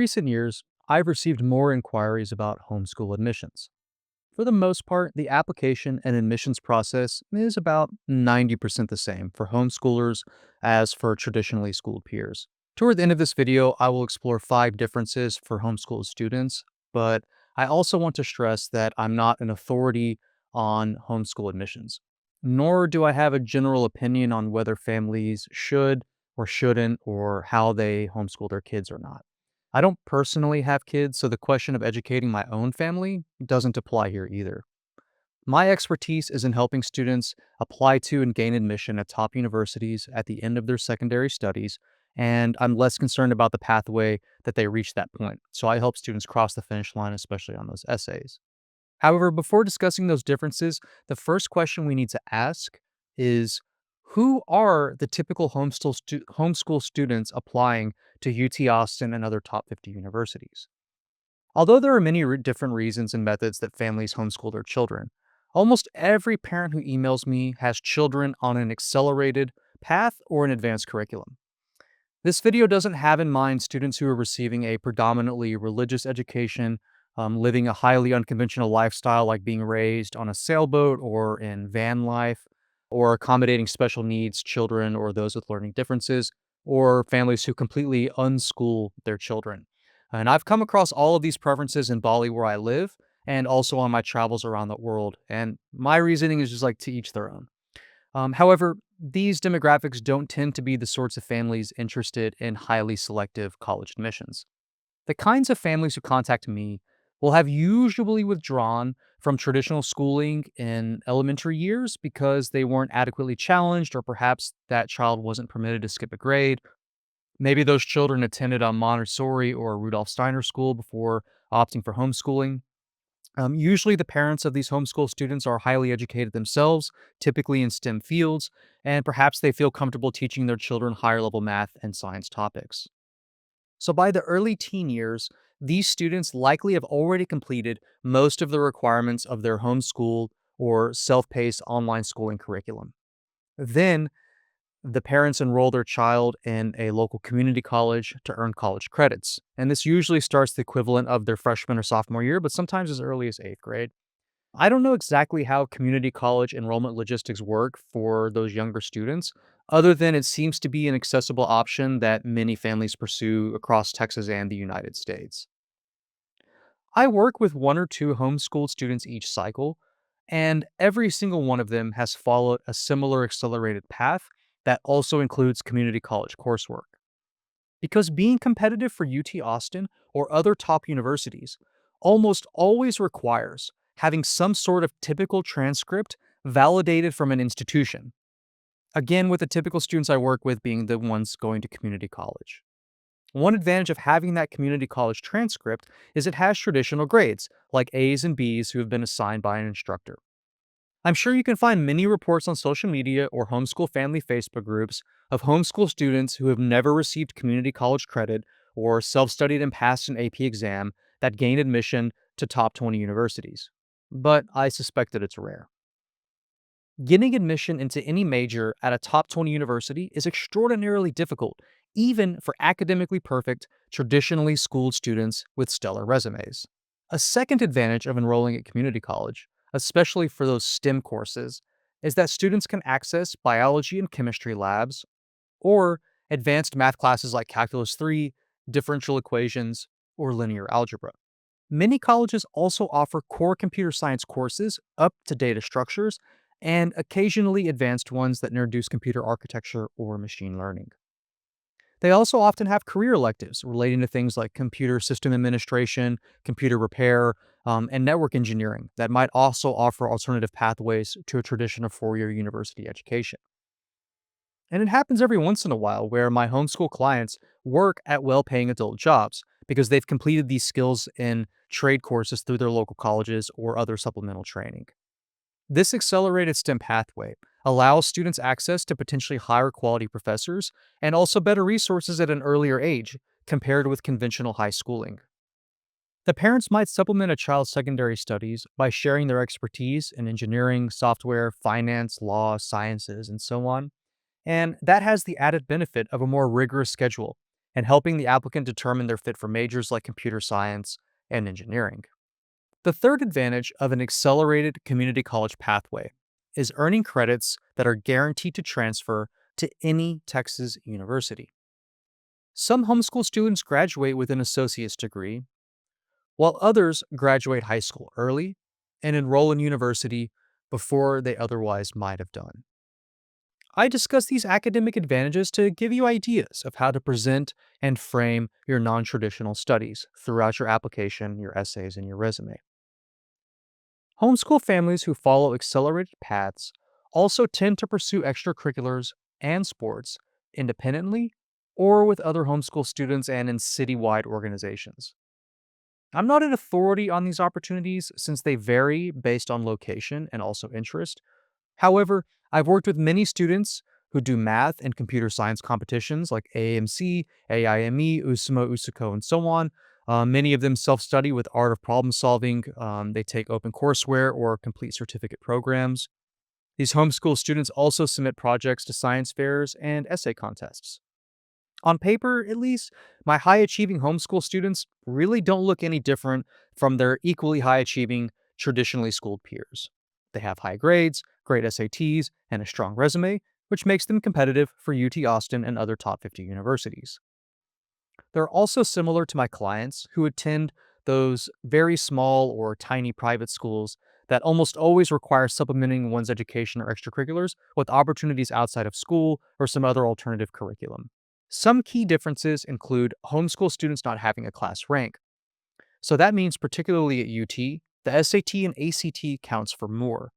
recent years, I've received more inquiries about homeschool admissions. For the most part, the application and admissions process is about 90% the same for homeschoolers as for traditionally schooled peers. Toward the end of this video, I will explore 5 differences for homeschool students, but I also want to stress that I'm not an authority on homeschool admissions, nor do I have a general opinion on whether families should or shouldn't or how they homeschool their kids or not. I don't personally have kids, so the question of educating my own family doesn't apply here either. My expertise is in helping students apply to and gain admission at top universities at the end of their secondary studies, and I'm less concerned about the pathway that they reach that point. So I help students cross the finish line, especially on those essays. However, before discussing those differences, the first question we need to ask is who are the typical homeschool students applying to UT Austin and other top 50 universities? Although there are many different reasons and methods that families homeschool their children, almost every parent who emails me has children on an accelerated path or an advanced curriculum. This video doesn't have in mind students who are receiving a predominantly religious education, living a highly unconventional lifestyle like being raised on a sailboat or in van life, or accommodating special needs children or those with learning differences, or families who completely unschool their children. And I've come across all of these preferences in Bali where I live and also on my travels around the world. And my reasoning is just like to each their own. However, these demographics don't tend to be the sorts of families interested in highly selective college admissions. The kinds of families who contact me will have usually withdrawn from traditional schooling in elementary years because they weren't adequately challenged, or perhaps that child wasn't permitted to skip a grade. Maybe those children attended a Montessori or Rudolf Steiner school before opting for homeschooling. Usually, the parents of these homeschool students are highly educated themselves, typically in STEM fields, and perhaps they feel comfortable teaching their children higher level math and science topics. So, by the early teen years, these students likely have already completed most of the requirements of their homeschool or self paced online schooling curriculum. Then, the parents enroll their child in a local community college to earn college credits. And this usually starts the equivalent of their freshman or sophomore year, but sometimes as early as 8th grade. I don't know exactly how community college enrollment logistics work for those younger students, other than it seems to be an accessible option that many families pursue across Texas and the United States. I work with 1 or 2 homeschooled students each cycle, and every single one of them has followed a similar accelerated path that also includes community college coursework. Because being competitive for UT Austin or other top universities almost always requires having some sort of typical transcript validated from an institution. Again, with the typical students I work with being the ones going to community college. One advantage of having that community college transcript is it has traditional grades, like A's and B's who have been assigned by an instructor. I'm sure you can find many reports on social media or homeschool family Facebook groups of homeschool students who have never received community college credit or self studied and passed an AP exam that gain admission to top 20 universities. But I suspect that it's rare. Getting admission into any major at a top 20 university is extraordinarily difficult, even for academically perfect, traditionally schooled students with stellar resumes. A second advantage of enrolling at community college, especially for those STEM courses, is that students can access biology and chemistry labs or advanced math classes like Calculus 3, differential equations, or linear algebra. Many colleges also offer core computer science courses up to data structures and occasionally advanced ones that introduce computer architecture or machine learning. They also often have career electives relating to things like computer system administration, computer repair, and network engineering that might also offer alternative pathways to a traditional 4 year university education. And it happens every once in a while where my homeschool clients work at well paying adult jobs because they've completed these skills in trade courses through their local colleges or other supplemental training. This accelerated STEM pathway allows students access to potentially higher quality professors and also better resources at an earlier age compared with conventional high schooling. The parents might supplement a child's secondary studies by sharing their expertise in engineering, software, finance, law, sciences, and so on. And that has the added benefit of a more rigorous schedule, and helping the applicant determine their fit for majors like computer science and engineering. The third advantage of an accelerated community college pathway is earning credits that are guaranteed to transfer to any Texas university. Some homeschool students graduate with an associate's degree, while others graduate high school early and enroll in university before they otherwise might have done. I discuss these academic advantages to give you ideas of how to present and frame your non traditional studies throughout your application, your essays, and your resume. Homeschool families who follow accelerated paths also tend to pursue extracurriculars and sports independently or with other homeschool students and in citywide organizations. I'm not an authority on these opportunities since they vary based on location and also interest. However, I've worked with many students who do math and computer science competitions like AAMC, AIME, USUMA, USUCO, and so on. Many of them self study with art of problem solving. They take open courseware or complete certificate programs. These homeschool students also submit projects to science fairs and essay contests. On paper, at least, my high achieving homeschool students really don't look any different from their equally high achieving, traditionally schooled peers. They have high grades, great SATs, and a strong resume, which makes them competitive for UT Austin and other top 50 universities. They're also similar to my clients who attend those very small or tiny private schools that almost always require supplementing one's education or extracurriculars with opportunities outside of school or some other alternative curriculum. Some key differences include homeschool students not having a class rank. So that means, particularly at UT, the SAT and ACT counts for more.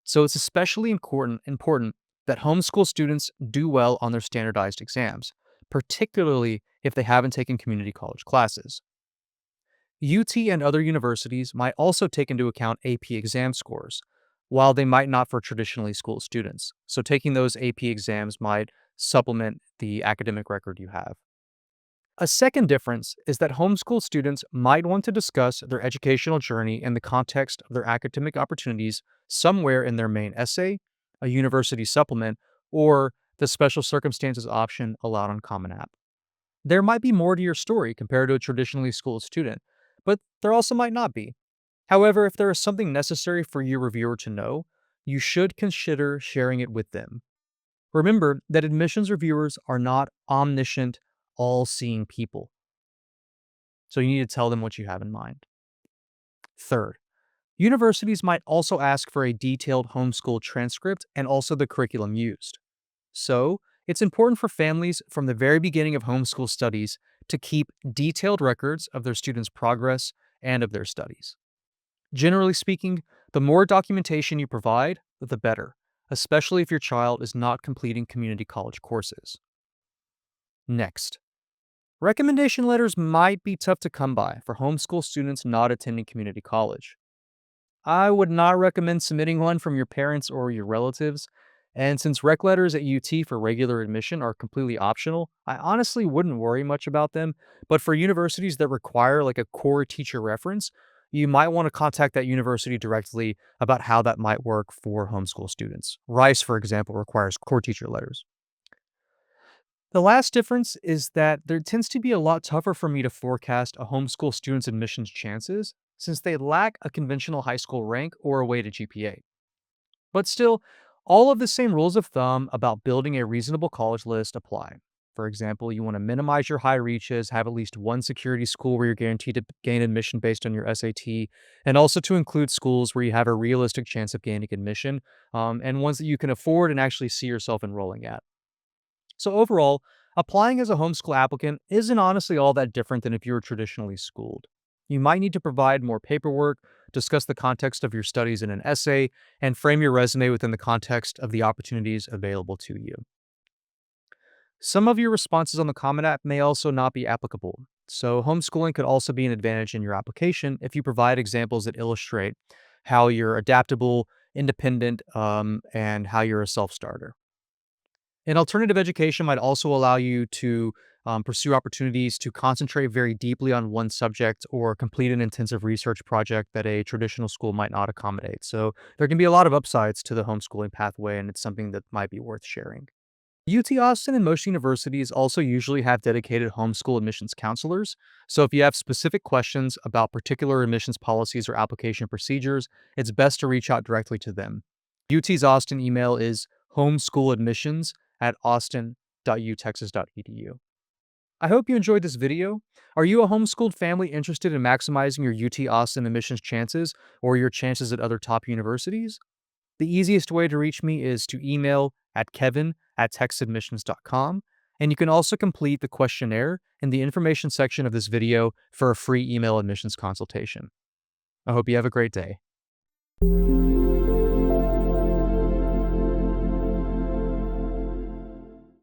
So it's especially important that homeschool students do well on their standardized exams, particularly if they haven't taken community college classes. UT and other universities might also take into account AP exam scores, while they might not for traditionally schooled students. So taking those AP exams might supplement the academic record you have. A second difference is that homeschool students might want to discuss their educational journey in the context of their academic opportunities somewhere in their main essay, a university supplement, or the special circumstances option allowed on Common App. There might be more to your story compared to a traditionally schooled student, but there also might not be. However, if there is something necessary for your reviewer to know, you should consider sharing it with them. Remember that admissions reviewers are not omniscient, all seeing people, so you need to tell them what you have in mind. Third, universities might also ask for a detailed homeschool transcript and also the curriculum used. So, it's important for families from the very beginning of homeschool studies to keep detailed records of their students' progress and of their studies. Generally speaking, the more documentation you provide, the better, especially if your child is not completing community college courses. Next, recommendation letters might be tough to come by for homeschool students not attending community college. I would not recommend submitting one from your parents or your relatives, and since rec letters at UT for regular admission are completely optional, I honestly wouldn't worry much about them. But for universities that require like a core teacher reference, you might want to contact that university directly about how that might work for homeschool students. Rice, for example, requires core teacher letters. The last difference is that there tends to be a lot tougher for me to forecast a homeschool student's admissions chances since they lack a conventional high school rank or a weighted GPA. But still, all of the same rules of thumb about building a reasonable college list apply. For example, you want to minimize your high reaches, have at least one security school where you're guaranteed to gain admission based on your SAT, and also to include schools where you have a realistic chance of gaining admission, and ones that you can afford and actually see yourself enrolling at. So overall, applying as a homeschool applicant isn't honestly all that different than if you were traditionally schooled. You might need to provide more paperwork, discuss the context of your studies in an essay, and frame your resume within the context of the opportunities available to you. Some of your responses on the Common App may also not be applicable. So, homeschooling could also be an advantage in your application if you provide examples that illustrate how you're adaptable, independent, and how you're a self starter. An alternative education might also allow you to pursue opportunities to concentrate very deeply on one subject or complete an intensive research project that a traditional school might not accommodate. So there can be a lot of upsides to the homeschooling pathway, and it's something that might be worth sharing. UT Austin and most universities also usually have dedicated homeschool admissions counselors. So if you have specific questions about particular admissions policies or application procedures, it's best to reach out directly to them. UT's Austin email is homeschooladmissions@austin.utexas.edu. I hope you enjoyed this video. Are you a homeschooled family interested in maximizing your UT Austin admissions chances or your chances at other top universities? The easiest way to reach me is to email at kevin@texadmissions.com, and you can also complete the questionnaire in the information section of this video for a free email admissions consultation. I hope you have a great day.